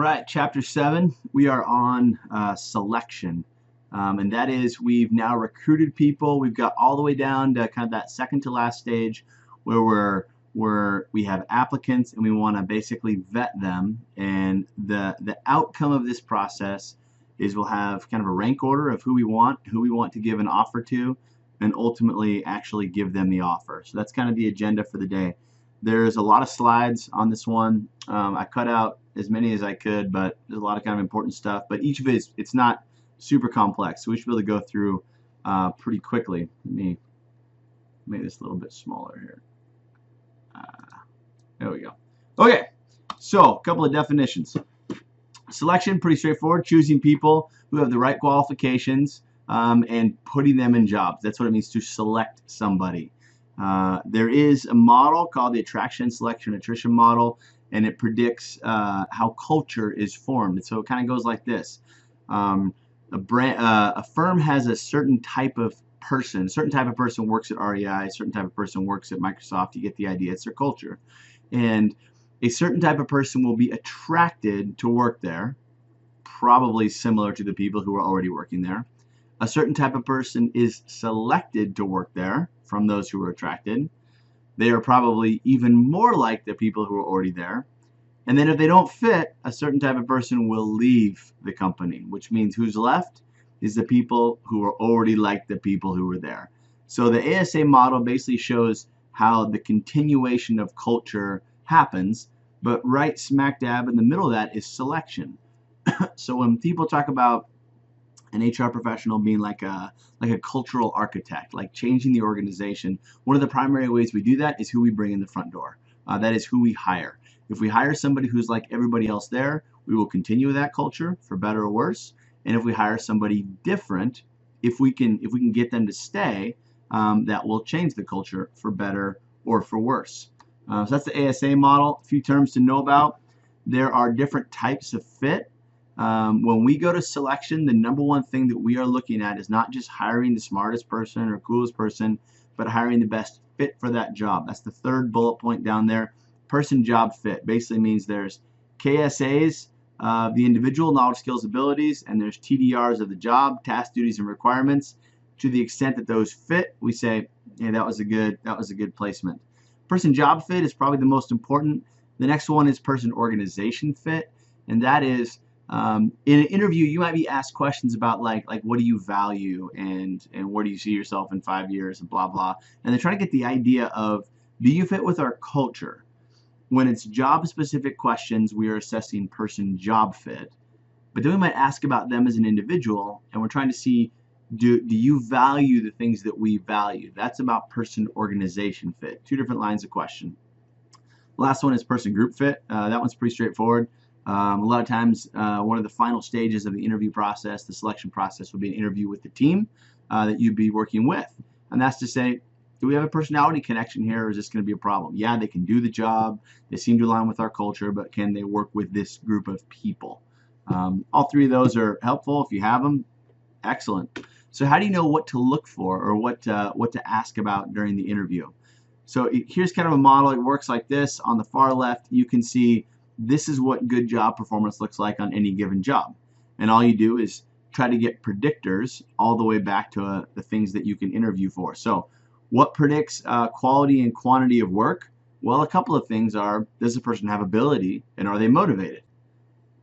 right, chapter 7, we are on selection. And that is, we've now recruited people. We've got all the way down to kind of that second to last stage where we have applicants and we want to basically vet them. And the outcome of this process is we'll have kind of a rank order of who we want to give an offer to, and ultimately actually give them the offer. So that's kind of the agenda for the day. There's a lot of slides on this one. I cut out as many as I could, but there's a lot of kind of important stuff. But each of it's not super complex, so we should be able to go through pretty quickly. Let me make this a little bit smaller here. There we go. Okay, so a couple of definitions. Selection, pretty straightforward. Choosing people who have the right qualifications and putting them in jobs. That's what it means to select somebody. There is a model called the attraction, selection, attrition model, and it predicts how culture is formed. And so it kind of goes like this. A firm has a certain type of person. A certain type of person works at REI. A certain type of person works at Microsoft. You get the idea. It's their culture. And a certain type of person will be attracted to work there, probably similar to the people who are already working there. A certain type of person is selected to work there from those who are attracted. They are probably even more like the people who are already there. And then if they don't fit, a certain type of person will leave the company, which means who's left is the people who are already like the people who were there. So the ASA model basically shows how the continuation of culture happens, but right smack dab in the middle of that is selection. So when people talk about an HR professional being like a cultural architect, like changing the organization, one of the primary ways we do that is who we bring in the front door. That is who we hire. If we hire somebody who's like everybody else there, we will continue with that culture for better or worse. And if we hire somebody different, if we can get them to stay, that will change the culture for better or for worse. So that's the ASA model. A few terms to know about. There are different types of fit. When we go to selection, the number one thing that we are looking at is not just hiring the smartest person or coolest person, but hiring the best fit for that job. That's the third bullet point down there. Person job fit basically means there's KSAs of the individual, knowledge, skills, abilities, and there's TDRs of the job, tasks, duties, and requirements. To the extent that those fit, we say, hey, that was a good placement. Person job fit is probably the most important. The next one is person organization fit, and that is in an interview you might be asked questions about like what do you value and where do you see yourself in 5 years and blah blah, and they're trying to get the idea of, do you fit with our culture? When it's job specific questions, we are assessing person job fit, but then we might ask about them as an individual, and we're trying to see, do you value the things that we value? That's about person organization fit. Two different lines of question. Last one is person group fit. That one's pretty straightforward. A lot of times, one of the final stages of the interview process, the selection process, will be an interview with the team that you'd be working with. And that's to say, do we have a personality connection here, or is this going to be a problem? Yeah, they can do the job. They seem to align with our culture, but can they work with this group of people? All three of those are helpful. If you have them, excellent. So how do you know what to look for or what to ask about during the interview? So here's kind of a model. It works like this. On the far left, you can see this is what good job performance looks like on any given job. And all you do is try to get predictors all the way back to the things that you can interview for. So what predicts quality and quantity of work? Well, a couple of things are, does the person have ability and are they motivated?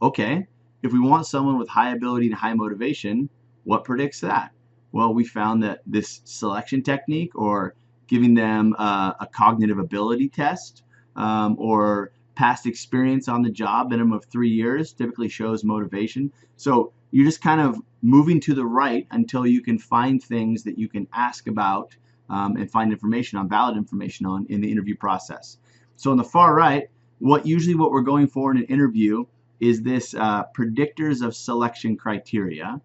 Okay, if we want someone with high ability and high motivation, what predicts that? Well, we found that this selection technique, or giving them a cognitive ability test, or past experience on the job, minimum of 3 years, typically shows motivation. So you're just kind of moving to the right until you can find things that you can ask about and find information on, valid information on, in the interview process. So on the far right, what we're going for in an interview is this predictors of selection criteria,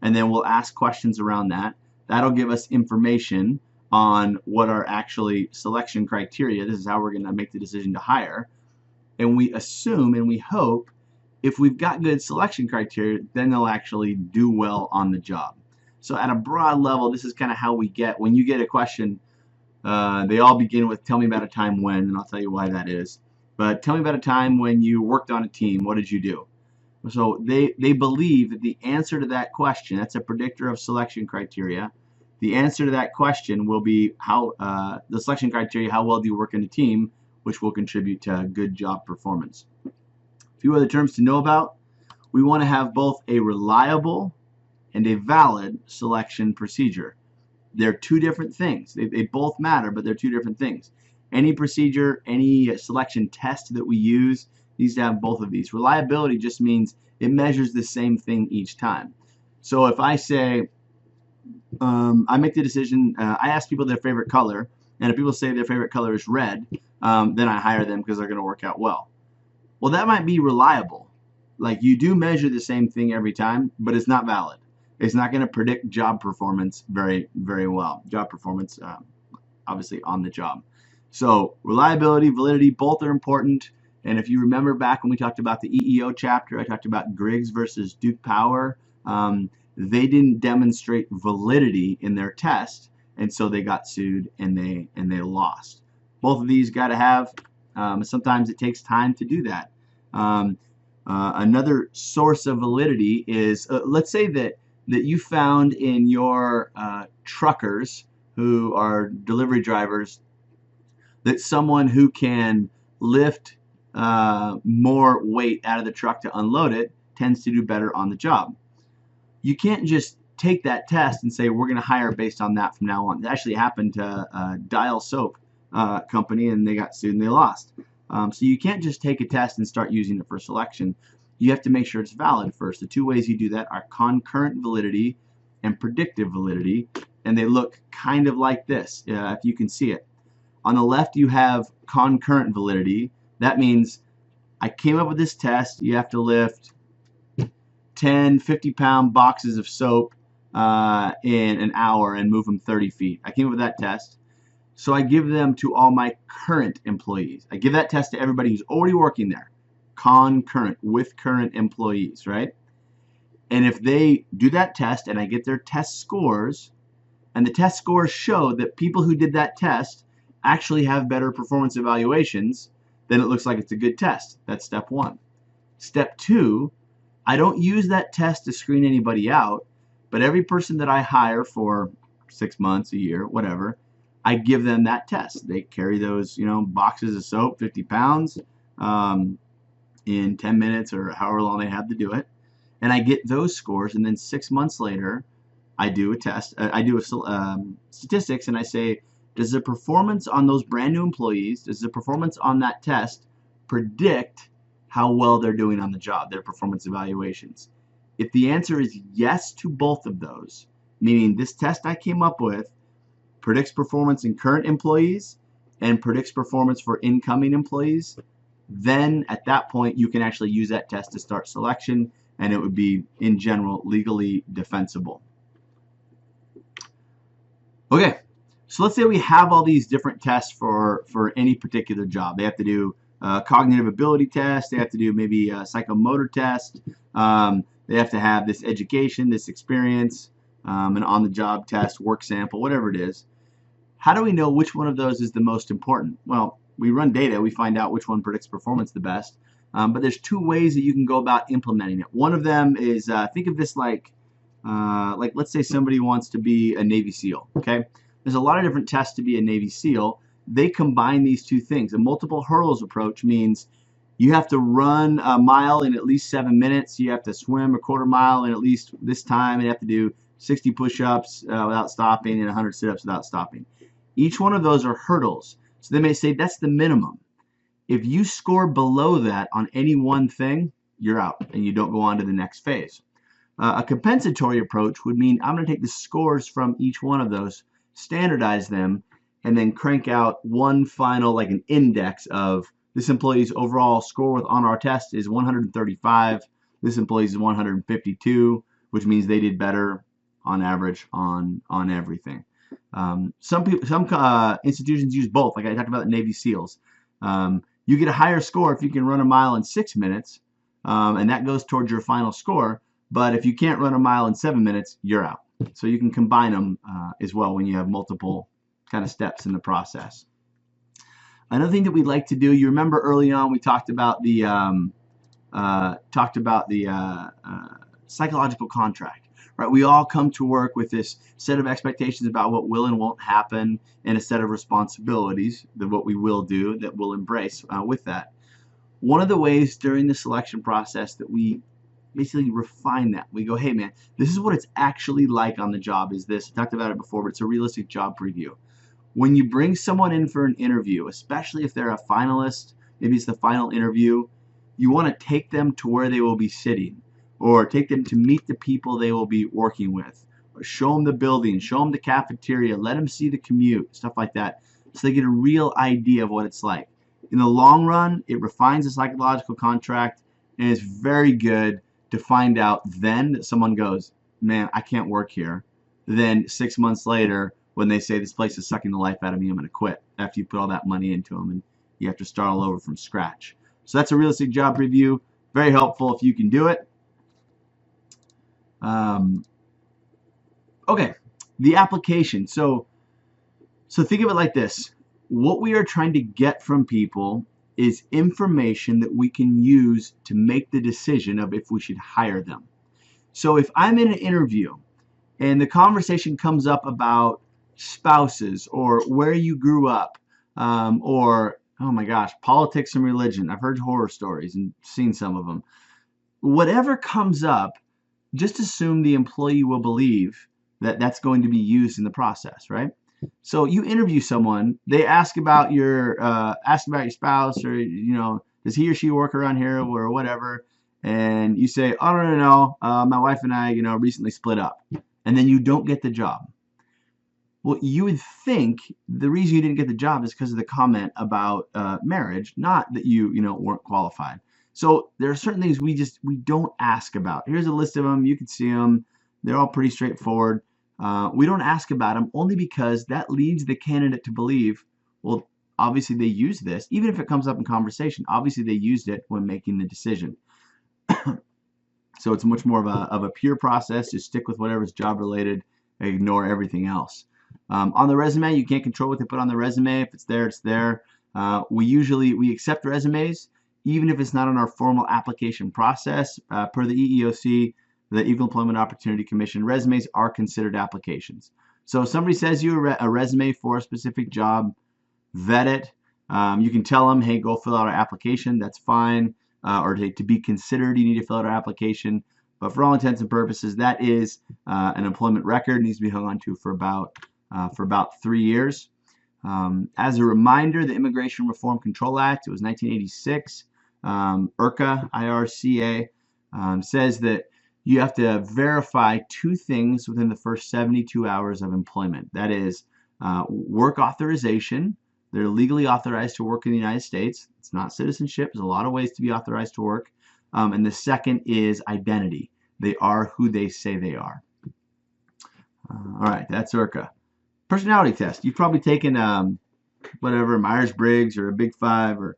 and then we'll ask questions around that. That'll give us information on what are actually selection criteria. This is how we're going to make the decision to hire. And we assume and we hope if we've got good selection criteria, then they'll actually do well on the job. So at a broad level, this is kind of how we get, when you get a question, they all begin with, tell me about a time when, and I'll tell you why that is. But tell me about a time when you worked on a team. What did you do? So they believe that the answer to that question, that's a predictor of selection criteria. The answer to that question will be how the selection criteria, how well do you work in a team, which will contribute to good job performance. A few other terms to know about. We want to have both a reliable and a valid selection procedure. They're two different things. They both matter, but they're two different things. Any procedure, any selection test that we use needs to have both of these. Reliability just means it measures the same thing each time. So if I say, I make the decision, I ask people their favorite color, and if people say their favorite color is red, then I hire them because they're going to work out well. Well, that might be reliable. Like, you do measure the same thing every time, but it's not valid. It's not going to predict job performance very, very well. Job performance, obviously, on the job. So reliability, validity, both are important. And if you remember back when we talked about the EEO chapter, I talked about Griggs versus Duke Power. They didn't demonstrate validity in their test, and so they got sued and they lost. Both of these got to have. Sometimes it takes time to do that. Another source of validity is, let's say that you found in your truckers who are delivery drivers that someone who can lift more weight out of the truck to unload it tends to do better on the job. You can't just take that test and say we're going to hire based on that from now on. It actually happened to Dial Soap company, and they got sued and they lost. So you can't just take a test and start using it for selection. You have to make sure it's valid first. The two ways you do that are concurrent validity and predictive validity, and they look kind of like this, if you can see it. On the left, you have concurrent validity. That means I came up with this test. You have to lift 10 50-pound boxes of soap in an hour and move them 30 feet. I came up with that test. So I give them to all my current employees. I give that test to everybody who's already working there. Concurrent, with current employees, right? And if they do that test and I get their test scores, and the test scores show that people who did that test actually have better performance evaluations, then it looks like it's a good test. That's step one. Step two, I don't use that test to screen anybody out, but every person that I hire for 6 months, a year, whatever, I give them that test. They carry those, boxes of soap, 50 pounds, in 10 minutes or however long they have to do it. And I get those scores, and then 6 months later, I do a test. I do statistics, and I say, does the performance on those brand new employees, does the performance on that test predict how well they're doing on the job, their performance evaluations? If the answer is yes to both of those, meaning this test I came up with predicts performance in current employees and predicts performance for incoming employees, then at that point you can actually use that test to start selection, and it would be, in general, legally defensible. Okay, so let's say we have all these different tests for any particular job. They have to do a cognitive ability test, they have to do maybe a psychomotor test, they have to have this education, this experience, an on-the-job test, work sample, whatever it is. How do we know which one of those is the most important? Well, we run data, we find out which one predicts performance the best, but there's two ways that you can go about implementing it. One of them is, think of this like let's say somebody wants to be a Navy SEAL, okay? There's a lot of different tests to be a Navy SEAL. They combine these two things. A multiple hurdles approach means you have to run a mile in at least 7 minutes. You have to swim a quarter mile in at least this time. You have to do 60 push-ups without stopping and 100 sit-ups without stopping. Each one of those are hurdles. So they may say that's the minimum. If you score below that on any one thing, you're out and you don't go on to the next phase. A compensatory approach would mean I'm going to take the scores from each one of those, standardize them, and then crank out one final, like an index of this employee's overall score on our test is 135. This employee's is 152, which means they did better on average on everything. Some institutions use both, like I talked about the Navy SEALs. You get a higher score if you can run a mile in 6 minutes, and that goes towards your final score. But if you can't run a mile in 7 minutes, you're out. So you can combine them as well when you have multiple kind of steps in the process. Another thing that we'd like to do, you remember early on we talked about the talked about the psychological contract, right? We all come to work with this set of expectations about what will and won't happen, and a set of responsibilities that what we will do that we'll embrace with that. One of the ways during the selection process that we basically refine that, we go, hey man, this is what it's actually like on the job, is this. I talked about it before, but it's a realistic job preview. When you bring someone in for an interview, especially if they're a finalist, maybe it's the final interview, you want to take them to where they will be sitting, or take them to meet the people they will be working with, or show them the building, show them the cafeteria, let them see the commute, stuff like that, so they get a real idea of what it's like. In the long run, it refines the psychological contract, and it's very good to find out then that someone goes, man, I can't work here. Then 6 months later, when they say this place is sucking the life out of me, I'm going to quit, after you put all that money into them and you have to start all over from scratch. So that's a realistic job review. Very helpful if you can do it. Okay, the application. So think of it like this. What we are trying to get from people is information that we can use to make the decision of if we should hire them. So if I'm in an interview and the conversation comes up about spouses, or where you grew up, or, oh my gosh, politics and religion. I've heard horror stories and seen some of them. Whatever comes up, just assume the employee will believe that that's going to be used in the process, right? So you interview someone, they ask about your spouse, or does he or she work around here or whatever, and you say, oh no, my wife and I recently split up, and then you don't get the job. Well, you would think the reason you didn't get the job is because of the comment about marriage, not that you weren't qualified. So there are certain things we don't ask about. Here's a list of them. You can see them. They're all pretty straightforward. We don't ask about them only because that leads the candidate to believe, well, obviously they used this, even if it comes up in conversation. Obviously they used it when making the decision. So it's much more of a pure process. Just stick with whatever's job related, ignore everything else. On the resume, you can't control what they put on the resume. If it's there, it's there. We accept resumes, even if it's not on our formal application process. Per the EEOC, the Equal Employment Opportunity Commission, resumes are considered applications. So if somebody says you a resume for a specific job, vet it. You can tell them, hey, go fill out our application. That's fine. Or to be considered, you need to fill out our application. But for all intents and purposes, that is an employment record. It needs to be hung on to for about 3 years. As a reminder, the Immigration Reform Control Act, it was 1986, IRCA, I-R-C-A, says that you have to verify 2 things within the first 72 hours of employment. That is work authorization. They're legally authorized to work in the United States. It's not citizenship. There's a lot of ways to be authorized to work. And the second is identity. They are who they say they are. All right, that's IRCA. Personality test. You've probably taken whatever, Myers-Briggs or a Big Five or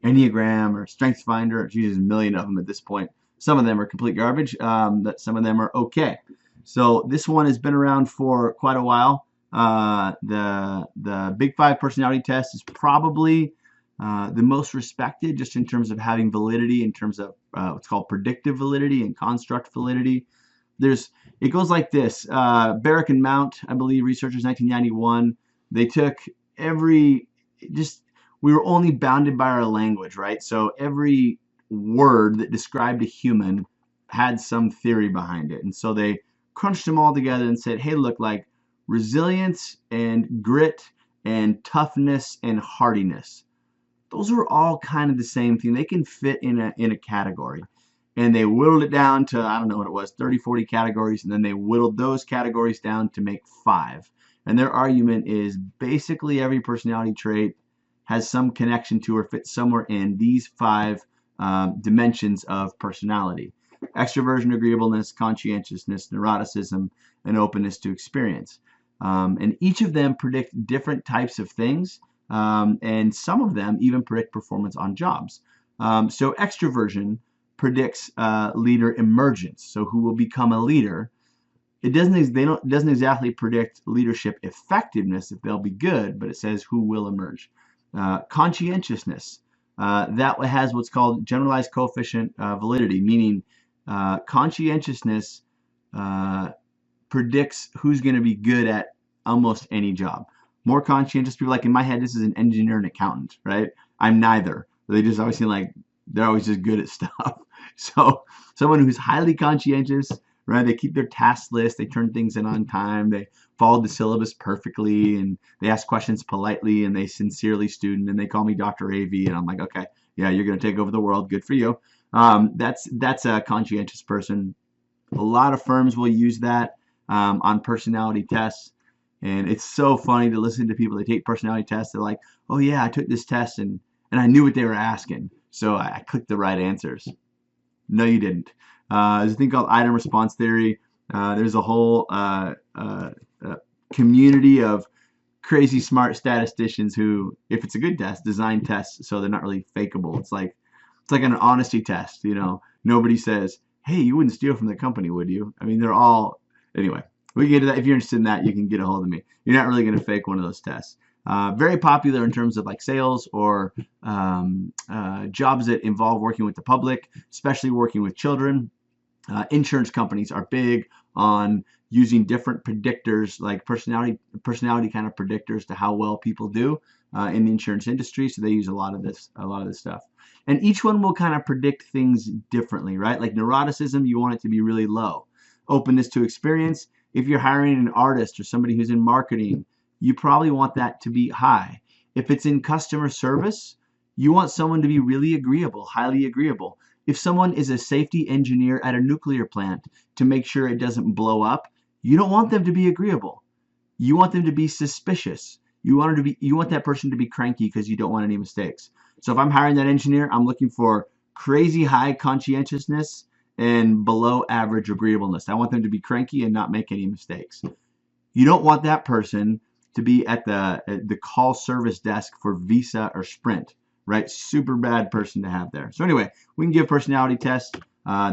Enneagram or StrengthsFinder. There's a million of them at this point. Some of them are complete garbage. Some of them are okay. So this one has been around for quite a while. The Big Five personality test is probably the most respected, just in terms of having validity, in terms of what's called predictive validity and construct validity. It goes like this. Barrick and Mount, I believe, researchers, 1991. They took we were only bounded by our language, right? So every word that described a human had some theory behind it. And so they crunched them all together and said, hey, look, like resilience and grit and toughness and hardiness, those are all kind of the same thing. They can fit in a category. And they whittled it down to, I don't know what it was, 30, 40 categories, and then they whittled those categories down to make 5. And their argument is basically every personality trait has some connection to or fits somewhere in these 5 dimensions of personality: extroversion, agreeableness, conscientiousness, neuroticism, and openness to experience. And each of them predict different types of things, and some of them even predict performance on jobs. So extroversion predicts leader emergence, so who will become a leader. It doesn't exactly predict leadership effectiveness, if they'll be good, but it says who will emerge. Conscientiousness, that has what's called generalized coefficient validity, meaning conscientiousness uh, predicts who's going to be good at almost any job. More conscientious people, like in my head, this is an engineer and accountant, right? I'm neither. They just always seem like they're always just good at stuff. So someone who's highly conscientious, right? They keep their task list, they turn things in on time, they follow the syllabus perfectly, and they ask questions politely, and they sincerely student, and they call me Dr. Avey, and I'm like, okay, yeah, you're going to take over the world. Good for you. That's a conscientious person. A lot of firms will use that on personality tests. And it's so funny to listen to people that take personality tests. They're like, oh yeah, I took this test and I knew what they were asking. So I clicked the right answers. No, you didn't. There's a thing called item response theory. There's a whole community of crazy smart statisticians who, if it's a good test, design tests so they're not really fakeable. It's like an honesty test, you know. Nobody says, hey, you wouldn't steal from the company, would you? I mean, they're all, anyway, we can get to that. If you're interested in that, you can get a hold of me. You're not really going to fake one of those tests. Very popular in terms of like sales or jobs that involve working with the public, especially working with children. Insurance companies are big on using different predictors, like personality kind of predictors to how well people do in the insurance industry. So they use a lot of this stuff. And each one will kind of predict things differently, right? Like neuroticism, you want it to be really low. Openness to experience, if you're hiring an artist or somebody who's in marketing, you probably want that to be high. If it's in customer service, you want someone to be really agreeable, highly agreeable. If someone is a safety engineer at a nuclear plant to make sure it doesn't blow up, you don't want them to be agreeable. You want them to be suspicious. You want that person to be cranky because you don't want any mistakes. So if I'm hiring that engineer, I'm looking for crazy high conscientiousness and below average agreeableness. I want them to be cranky and not make any mistakes. You don't want that person to be at the call service desk for Visa or Sprint, right? Super bad person to have there. So anyway, we can give personality tests.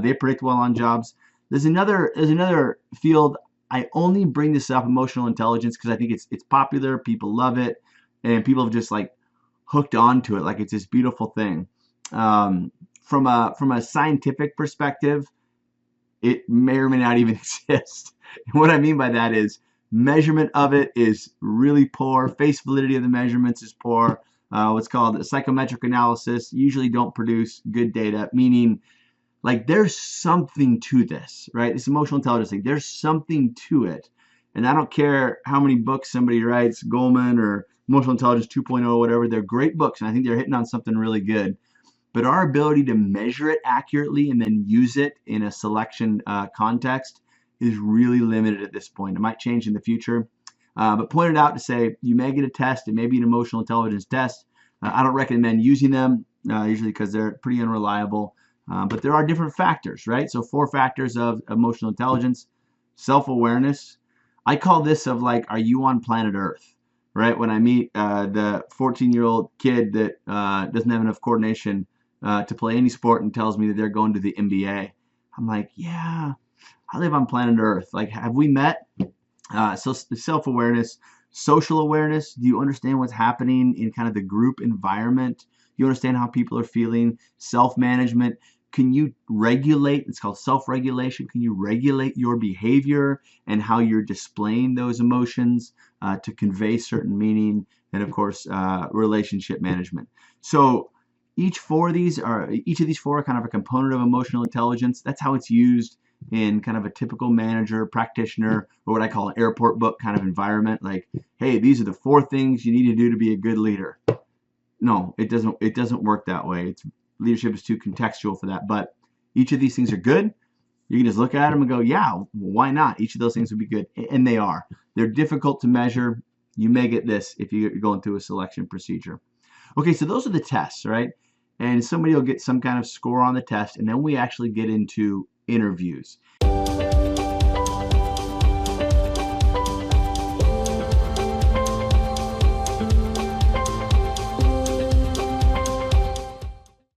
They predict well on jobs. There's another field. I only bring this up, emotional intelligence, because I think it's popular. People love it, and people have just like hooked onto it like it's this beautiful thing. From a scientific perspective, it may or may not even exist. And what I mean by that is measurement of it is really poor. Face validity of the measurements is poor. What's called psychometric analysis usually don't produce good data, meaning like there's something to this, right? This emotional intelligence thing, there's something to it. And I don't care how many books somebody writes, Goleman or Emotional Intelligence 2.0, whatever, they're great books, and I think they're hitting on something really good. But our ability to measure it accurately and then use it in a selection context is really limited at this point. It might change in the future. But pointed out to say you may get a test, it may be an emotional intelligence test. I don't recommend using them, usually because they're pretty unreliable. But there are different factors, right? So 4 factors of emotional intelligence. Self-awareness. I call this of like, are you on planet Earth? Right? When I meet the 14-year-old kid that doesn't have enough coordination to play any sport and tells me that they're going to the NBA, I'm like, yeah, I live on planet Earth. Like, have we met? So self-awareness, social awareness. Do you understand what's happening in kind of the group environment? You understand how people are feeling? Self-management. Can you regulate? It's called self-regulation. Can you regulate your behavior and how you're displaying those emotions to convey certain meaning? And of course, relationship management. So each of these 4 are kind of a component of emotional intelligence. That's how it's used in kind of a typical manager, practitioner, or what I call an airport book kind of environment. Like, hey, these are the 4 things you need to do to be a good leader. No, it doesn't work that way. Leadership is too contextual for that. But each of these things are good. You can just look at them and go, yeah, why not? Each of those things would be good. And they are. They're difficult to measure. You may get this if you're going through a selection procedure. Okay, so those are the tests, right? And somebody will get some kind of score on the test, and then we actually get into interviews.